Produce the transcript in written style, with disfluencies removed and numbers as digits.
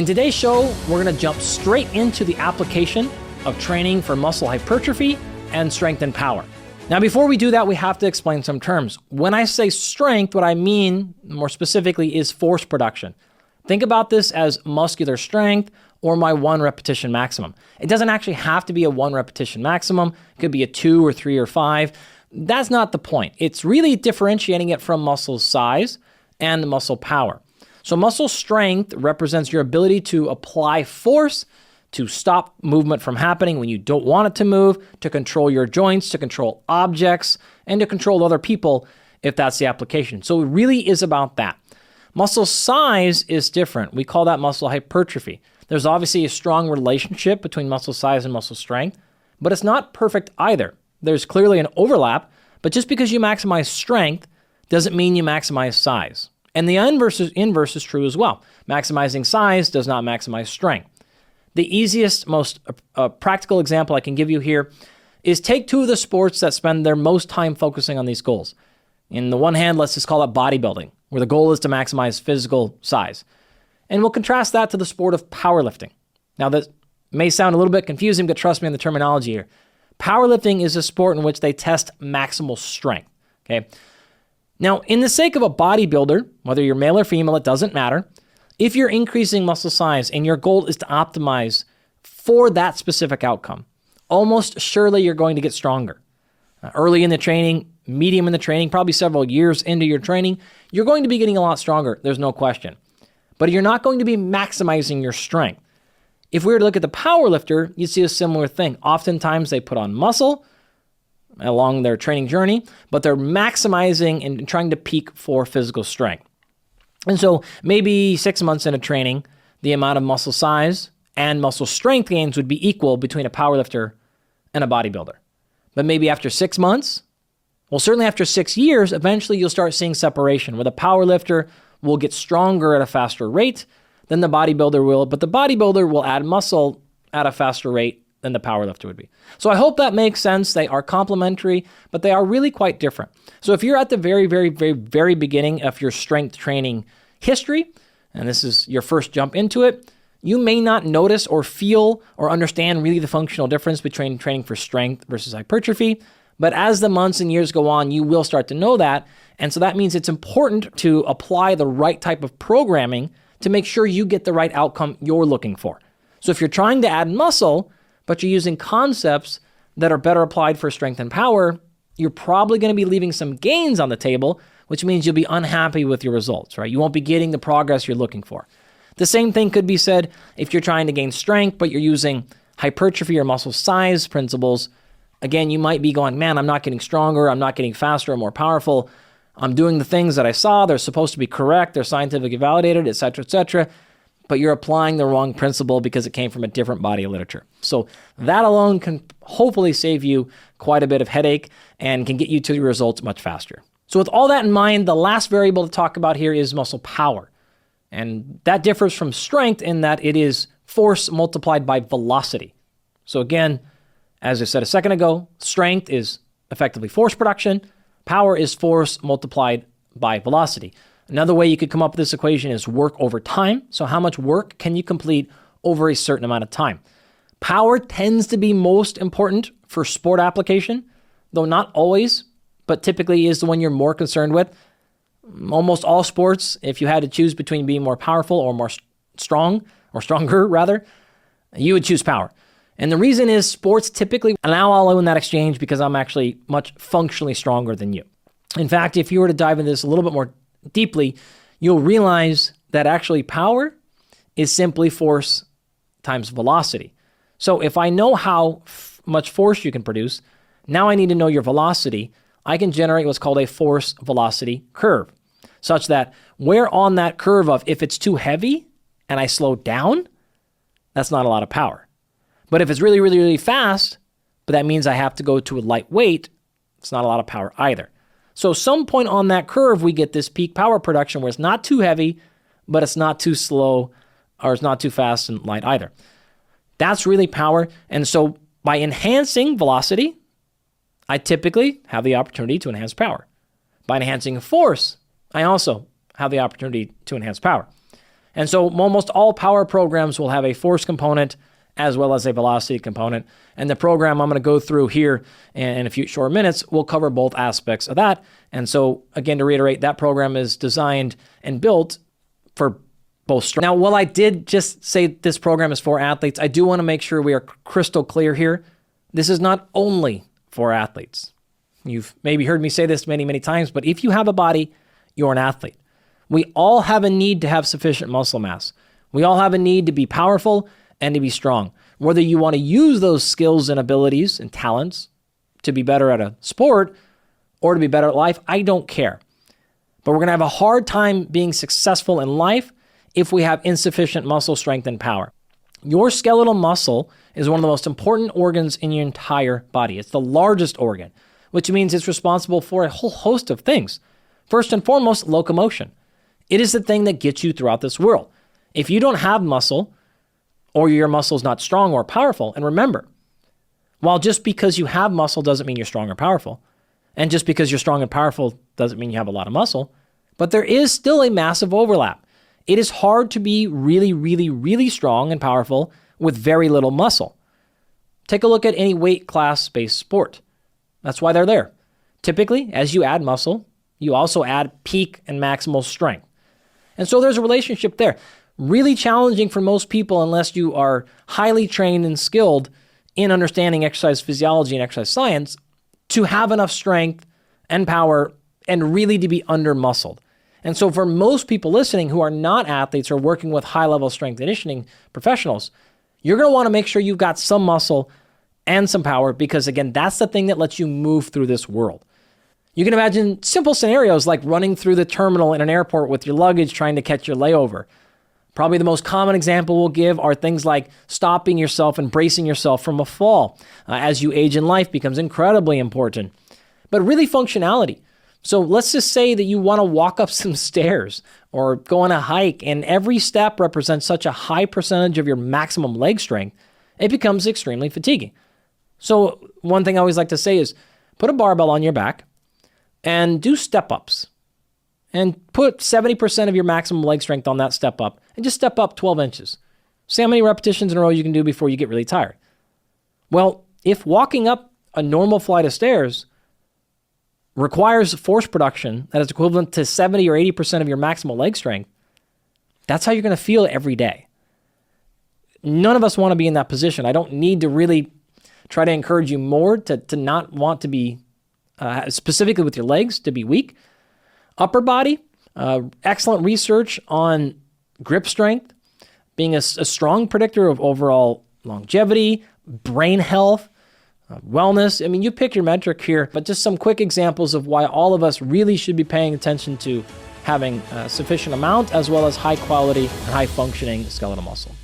In today's show, we're going to jump straight into the application of training for muscle hypertrophy and strength and power. Now, before we do that, we have to explain some terms. When I say strength, what I mean more specifically is force production. Think about this as muscular strength or my 1 repetition maximum. It doesn't actually have to be a 1 repetition maximum. It could be a 2 or 3 or 5. That's not the point. It's really differentiating it from muscle size and muscle power. So muscle strength represents your ability to apply force to stop movement from happening when you don't want it to move, to control your joints, to control objects, and to control other people if that's the application. So it really is about that. Muscle size is different. We call that muscle hypertrophy. There's obviously a strong relationship between muscle size and muscle strength, but it's not perfect either. There's clearly an overlap, but just because you maximize strength doesn't mean you maximize size. And the inverse is true as well. Maximizing size does not maximize strength. The easiest, most practical example I can give you here is take 2 of the sports that spend their most time focusing on these goals. In the one hand, let's just call it bodybuilding, where the goal is to maximize physical size. And we'll contrast that to the sport of powerlifting. Now, that may sound a little bit confusing, but trust me on the terminology here. Powerlifting is a sport in which they test maximal strength, okay? Now, in the sake of a bodybuilder, whether you're male or female, it doesn't matter. If you're increasing muscle size and your goal is to optimize for that specific outcome, almost surely you're going to get stronger. Early in the training, medium in the training, probably several years into your training, you're going to be getting a lot stronger. There's no question. But you're not going to be maximizing your strength. If we were to look at the power lifter, you'd see a similar thing. Oftentimes they put on muscle along their training journey, but they're maximizing and trying to peak for physical strength. And so maybe 6 months into training, the amount of muscle size and muscle strength gains would be equal between a powerlifter and a bodybuilder. But maybe after 6 months, well, certainly after 6 years, eventually you'll start seeing separation where the powerlifter will get stronger at a faster rate than the bodybuilder will, but the bodybuilder will add muscle at a faster rate than the powerlifter would be. So I hope that makes sense. They are complementary, but they are really quite different. So if you're at the very, very, very, very beginning of your strength training history, and this is your first jump into it, you may not notice or feel or understand really the functional difference between training for strength versus hypertrophy. But as the months and years go on, you will start to know that. And so that means it's important to apply the right type of programming to make sure you get the right outcome you're looking for. So if you're trying to add muscle, but you're using concepts that are better applied for strength and power, you're probably going to be leaving some gains on the table, which means you'll be unhappy with your results, right? You won't be getting the progress you're looking for. The same thing could be said if you're trying to gain strength, but you're using hypertrophy or muscle size principles. Again, you might be going, man, I'm not getting stronger, I'm not getting faster or more powerful. I'm doing the things that I saw, they're supposed to be correct, they're scientifically validated, et cetera, but you're applying the wrong principle because it came from a different body of literature. So that alone can hopefully save you quite a bit of headache and can get you to your results much faster. So with all that in mind, the last variable to talk about here is muscle power. And that differs from strength in that it is force multiplied by velocity. So again, as I said a second ago, strength is effectively force production. Power is force multiplied by velocity. Another way you could come up with this equation is work over time. So how much work can you complete over a certain amount of time? Power tends to be most important for sport application, though not always, but typically is the one you're more concerned with. Almost all sports, if you had to choose between being more powerful or more strong, or stronger rather, you would choose power. And the reason is sports typically allow I'll win that exchange because I'm actually much functionally stronger than you. In fact, if you were to dive into this a little bit more deeply, you'll realize that actually power is simply force times velocity. So if I know how much force you can produce, now I need to know your velocity. I can generate what's called a force velocity curve, such that where on that curve of if it's too heavy and I slow down, that's not a lot of power. But if it's really, really, really fast, but that means I have to go to a lightweight, it's not a lot of power either. So some point on that curve, we get this peak power production where it's not too heavy, but it's not too slow, or it's not too fast and light either. That's really power. And so by enhancing velocity, I typically have the opportunity to enhance power. By enhancing force, I also have the opportunity to enhance power. And so almost all power programs will have a force component as well as a velocity component. And the program I'm going to go through here in a few short minutes will cover both aspects of that. And so again, to reiterate, that program is designed and built for both strength. Now, while I did just say this program is for athletes, I do want to make sure we are crystal clear here. This is not only for athletes. You've maybe heard me say this many, many times, but if you have a body, you're an athlete. We all have a need to have sufficient muscle mass. We all have a need to be powerful and to be strong. Whether you want to use those skills and abilities and talents to be better at a sport or to be better at life, I don't care. But we're going to have a hard time being successful in life if we have insufficient muscle strength and power. Your skeletal muscle is one of the most important organs in your entire body. It's the largest organ, which means it's responsible for a whole host of things. First and foremost, locomotion. It is the thing that gets you throughout this world. If you don't have muscle, or your muscle is not strong or powerful, and remember, while just because you have muscle doesn't mean you're strong or powerful, and just because you're strong and powerful doesn't mean you have a lot of muscle, but there is still a massive overlap. It is hard to be really, really, really strong and powerful with very little muscle. Take a look at any weight class-based sport. That's why they're there. Typically, as you add muscle, you also add peak and maximal strength. And so there's a relationship there. Really challenging for most people unless you are highly trained and skilled in understanding exercise physiology and exercise science to have enough strength and power and really to be under-muscled. And so for most people listening who are not athletes or working with high-level strength and conditioning professionals, you're going to want to make sure you've got some muscle and some power because, again, that's the thing that lets you move through this world. You can imagine simple scenarios like running through the terminal in an airport with your luggage trying to catch your layover. Probably the most common example we'll give are things like stopping yourself and bracing yourself from a fall. As you age in life becomes incredibly important. But really functionality. So let's just say that you want to walk up some stairs or go on a hike and every step represents such a high percentage of your maximum leg strength, it becomes extremely fatiguing. So one thing I always like to say is put a barbell on your back and do step-ups. And put 70% of your maximum leg strength on that step up and just step up 12 inches. See how many repetitions in a row you can do before you get really tired. Well, if walking up a normal flight of stairs requires force production that is equivalent to 70 or 80% of your maximal leg strength, that's how you're going to feel every day. None of us want to be in that position. I don't need to really try to encourage you more to not want to be, specifically with your legs, to be weak. Upper body, excellent research on grip strength, being a strong predictor of overall longevity, brain health, wellness. I mean, you pick your metric here, but just some quick examples of why all of us really should be paying attention to having a sufficient amount as well as high quality and high functioning skeletal muscle.